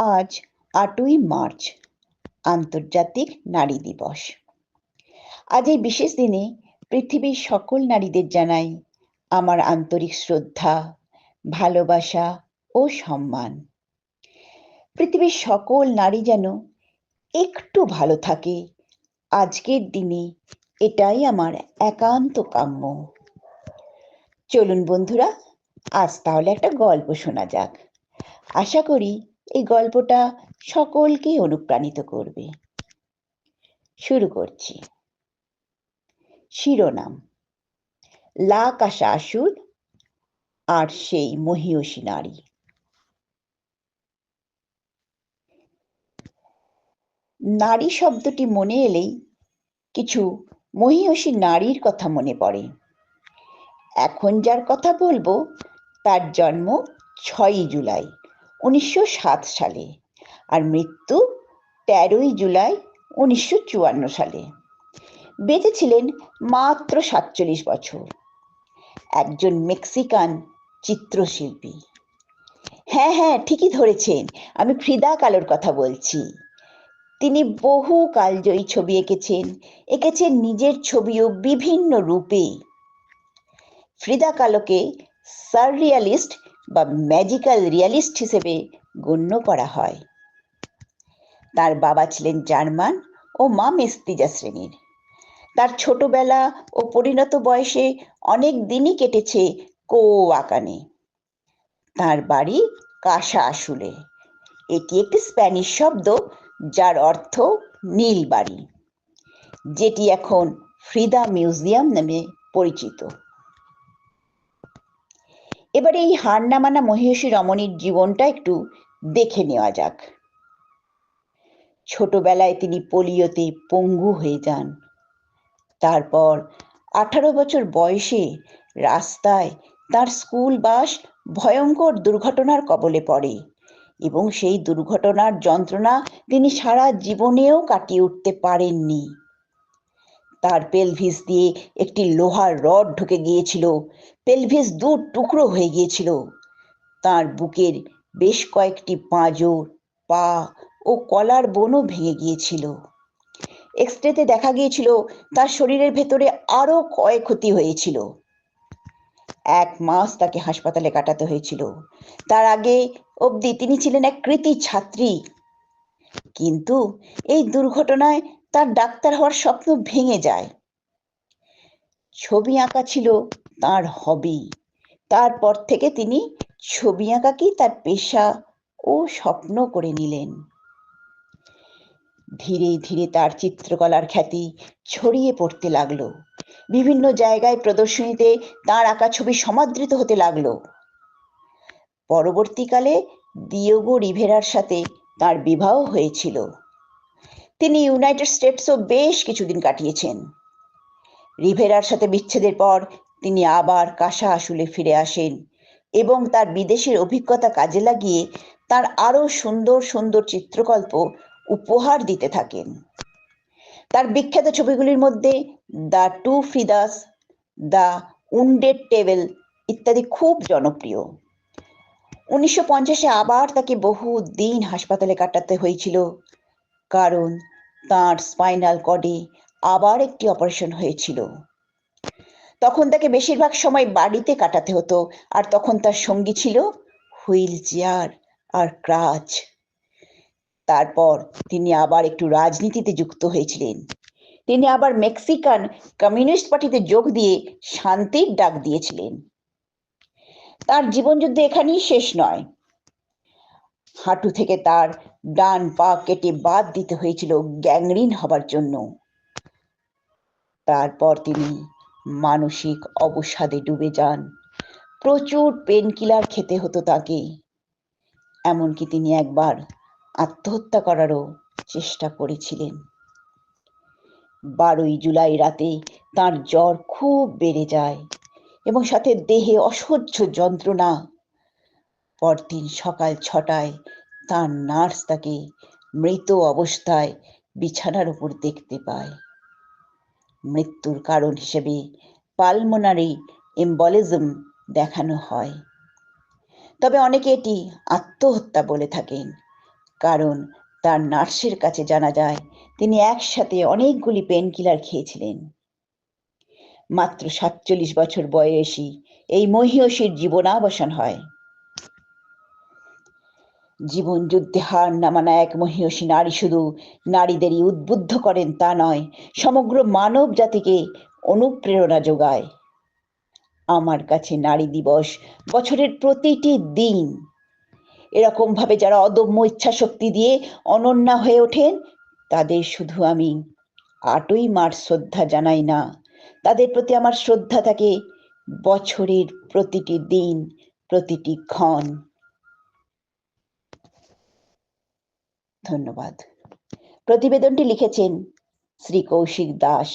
আজ ৮ই মার্চ আন্তর্জাতিক নারী দিবস। আজ এই বিশেষ দিনে পৃথিবীর সকল নারীদের জানাই আমার আন্তরিক শ্রদ্ধা, ভালোবাসা ও সম্মান। পৃথিবীর সকল নারী যেন একটু ভালো থাকে আজকের দিনে, এটাই আমার একান্ত কাম্য। চলুন বন্ধুরা, আজ তাহলে একটা গল্প শোনা যাক। আশা করি এই গল্পটা সকলকেই অনুপ্রাণিত করবে। শুরু করছি। শিরোনাম: লাকাশাসুর আর সেই মহিয়সী নারী। নারী শব্দটি মনে এলেই কিছু মহিয়সী নারীর কথা মনে পড়ে। এখন যার কথা বলবো তার জন্ম 6ই জুলাই 1907 সালে আর মৃত্যু 13ই জুলাই 1954 সালে। বেঁচে ছিলেন মাত্র 47 বছর। একজন মেক্সিকান চিত্রশিল্পী। হ্যাঁ, ঠিকই ধরেছেন, আমি ফ্রিদা কালোর কথা বলছি। তিনি বহু কালজয়ী ছবি এঁকেছেন নিজের ছবিও বিভিন্ন রূপে। ফ্রিদা কালোকে সাররিয়ালিস্ট বা ম্যাজিক্যাল রিয়ালিস্ট হিসেবে গণ্য করা হয়। তার বাবা ছিলেন জার্মান ও মা মেস্তিজা শ্রেণীর। তার ছোটবেলা ও পরিণত বয়সে অনেক দিনই কেটেছে কোওয়াকানে। তার বাড়ি কাসা আসুলে। এটি একটি স্প্যানিশ শব্দ যার অর্থ নীল বাড়ি, যেটি এখন ফ্রিদা মিউজিয়াম নামে পরিচিত। এবার এই হার না মানা মহিয়সী রমণীর জীবনটা একটু দেখে নেওয়া যাক। ছোটবেলায় তিনি পোলিওতে পঙ্গু হয়ে যান। তারপর 18 বছর বয়সে রাস্তায় তার স্কুল বাস ভয়ঙ্কর দুর্ঘটনার কবলে পড়ে এবং সেই দুর্ঘটনার যন্ত্রণা তিনি সারা জীবনেও কাটিয়ে উঠতে পারেননি। তার পেলভিস দিয়ে একটি লোহার রড ঢুকে গিয়েছিল। পেলভিস 2 টুকরো হয়ে গিয়েছিল। তার বুকের বেশ কয়েকটি পাঁজর, পা ও কলার বোনও ভেঙে গিয়েছিল। এক্সরেতে দেখা গিয়েছিল তার শরীরের ভেতরে আরো ক্ষয়ক্ষতি হয়েছিল। 1 মাস তাকে হাসপাতালে কাটাতে হয়েছিল। তার আগে অবধি তিনি ছিলেন এক কৃতী ছাত্রী। কিন্তু এই দুর্ঘটনায় তার ডাক্তার হওয়ার স্বপ্ন ভেঙে যায়। ছবি আঁকা ছিল তার হবি। তারপর থেকে তিনি ছবি আঁকাকেই তার পেশা ও স্বপ্ন করে নিলেন। ধীরে ধীরে তার চিত্রকলার খ্যাতি ছড়িয়ে পড়তে লাগলো। বিভিন্ন জায়গায় প্রদর্শনীতে তার আঁকা ছবি সমাদৃত হতে লাগলো। পরবর্তীকালে দিয়েগো রিভেরার সাথে তার বিবাহ হয়েছিল। তিনি ইউনাইটেড স্টেটসও বেশ কিছুদিন কাটিয়েছেন। রিভেরার সাথে বিচ্ছেদের পর তিনি আবার কাসা আসুলে ফিরে আসেন এবং তার বিদেশের অভিজ্ঞতা কাজে লাগিয়ে তার আরো সুন্দর সুন্দর চিত্রকল্প উপহার দিতে থাকেন। তার বিখ্যাত ছবিগুলির মধ্যে the two Fridas, the wounded table ইত্যাদি খুব জনপ্রিয়। 1950-এ আবার তাকে বহু দিন হাসপাতালে কাটাতে হয়েছিল, কারণ তার স্পাইনাল কর্ডে আবার একটি অপারেশন হয়েছিল। তখন তাকে বেশিরভাগ সময় বাড়িতে কাটাতে হতো, আর তখন তার সঙ্গী ছিল হুইল চেয়ার আর ক্রাচ। তারপর তিনি আবার একটু রাজনীতিতে যুক্ত হয়েছিলেন। তিনি আবার মেক্সিকান কমিউনিস্ট পার্টিতে যোগ দিয়ে শান্তির ডাক দিয়েছিলেন। তার জীবনযুদ্ধ এখানেই শেষ নয়। হাঁটু থেকে তার ডান পা কেটে বাদ দিতে হয়েছিল গ্যাংরিন হবার জন্য। তারপর তিনি মানসিক অবসাদে ডুবে যান। প্রচুর পেনকিলার খেতে হতো তাকে। এমনকি তিনি একবার আত্মহত্যা করারও চেষ্টা করেছিলেন। 12ই জুলাই রাতে তার জ্বর খুব বেড়ে যায় এবং সাথে দেহে অসহ্য যন্ত্রণা। পরদিন সকাল 6টায় তার নার্স তাকে মৃত অবস্থায় বিছানার উপর দেখতে পায়। মৃত্যুর কারণ হিসেবে পালমোনারি এম্বলিজম দেখানো হয়, তবে অনেকে এটি আত্মহত্যা বলে থাকেন, কারণ তার নার্সের কাছে জানা যায় তিনি একসাথে অনেকগুলি পেন কিলার খেয়েছিলেন। মাত্র ৪৭ বছর বয়সী এই মহীয়সীর জীবনাবসান হয়। জীবন যুদ্ধে হার না মানা এক মহীয়সী নারী শুধু নারীদেরই উদ্বুদ্ধ করেন তা নয়, সমগ্র মানব জাতিকে অনুপ্রেরণা যোগায়। আমার কাছে নারী দিবস বছরের প্রতিটি দিন। এরকম ভাবে যারা অদম্য ইচ্ছা শক্তি দিয়ে অনন্যা হয়ে ওঠেন, তাদের শুধু আমি ৮ই মার্চ শ্রদ্ধা জানাই না, তাদের প্রতি আমার শ্রদ্ধা থাকে বছরের প্রতিটি দিন, প্রতিটি ক্ষণ। ধন্যবাদ। প্রতিবেদনটি লিখেছেন শ্রী কৌশিক দাস।